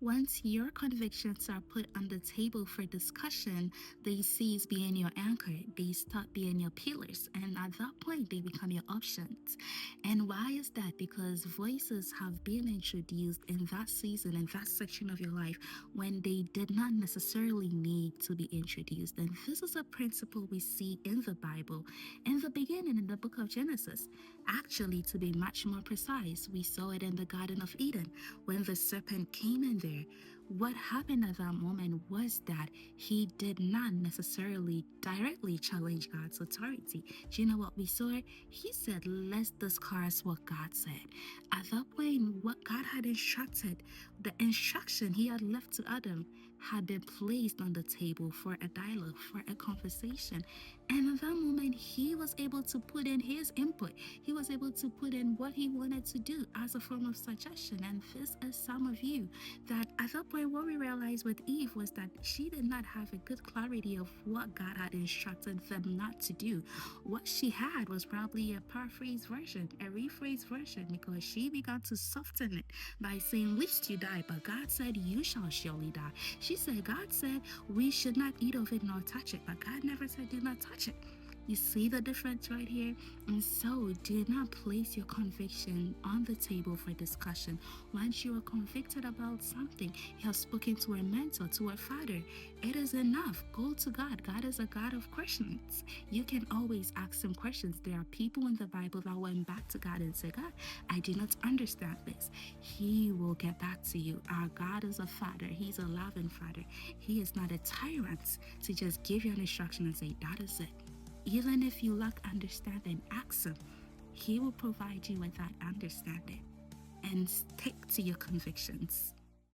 Once your convictions are put on the table for discussion, they cease being your anchor, they start being your pillars, and at that point, they become your options. And why is that? Because voices have been introduced in that season, in that section of your life, when they did not necessarily need to be introduced. And this is a principle we see in the Bible, in the beginning, in the book of Genesis. Actually, to be much more precise, we saw it in the Garden of Eden when the serpent came in there. What happened at that moment was that he did not necessarily directly challenge God's authority. Do you know what we saw? He said, let's discuss what God said. At that point, what God had instructed, the instruction he had left to Adam, had been placed on the table for a dialogue, for a conversation. And at that moment, he was able to put in his input. He was able to put in what he wanted to do as a form of suggestion. And this is some of you that at that point, what we realized with Eve was that she did not have a good clarity of what God had instructed them not to do. What she had was probably a paraphrase version, a rephrase version, because she began to soften it by saying, "Lest you die," but God said, "You shall surely die." She said, God said, "We should not eat of it nor touch it," but God never said, "Do not touch it." You see the difference right here? And so, do not place your conviction on the table for discussion. Once you are convicted about something, you have spoken to a mentor, to a father, it is enough. Go to God. God is a God of questions. You can always ask him questions. There are people in the Bible that went back to God and said, "God, I do not understand this." He will get back to you. Our God is a father. He's a loving father. He is not a tyrant to just give you an instruction and say, "That is it." Even if you lack understanding, ask him. He will provide you with that understanding. And stick to your convictions.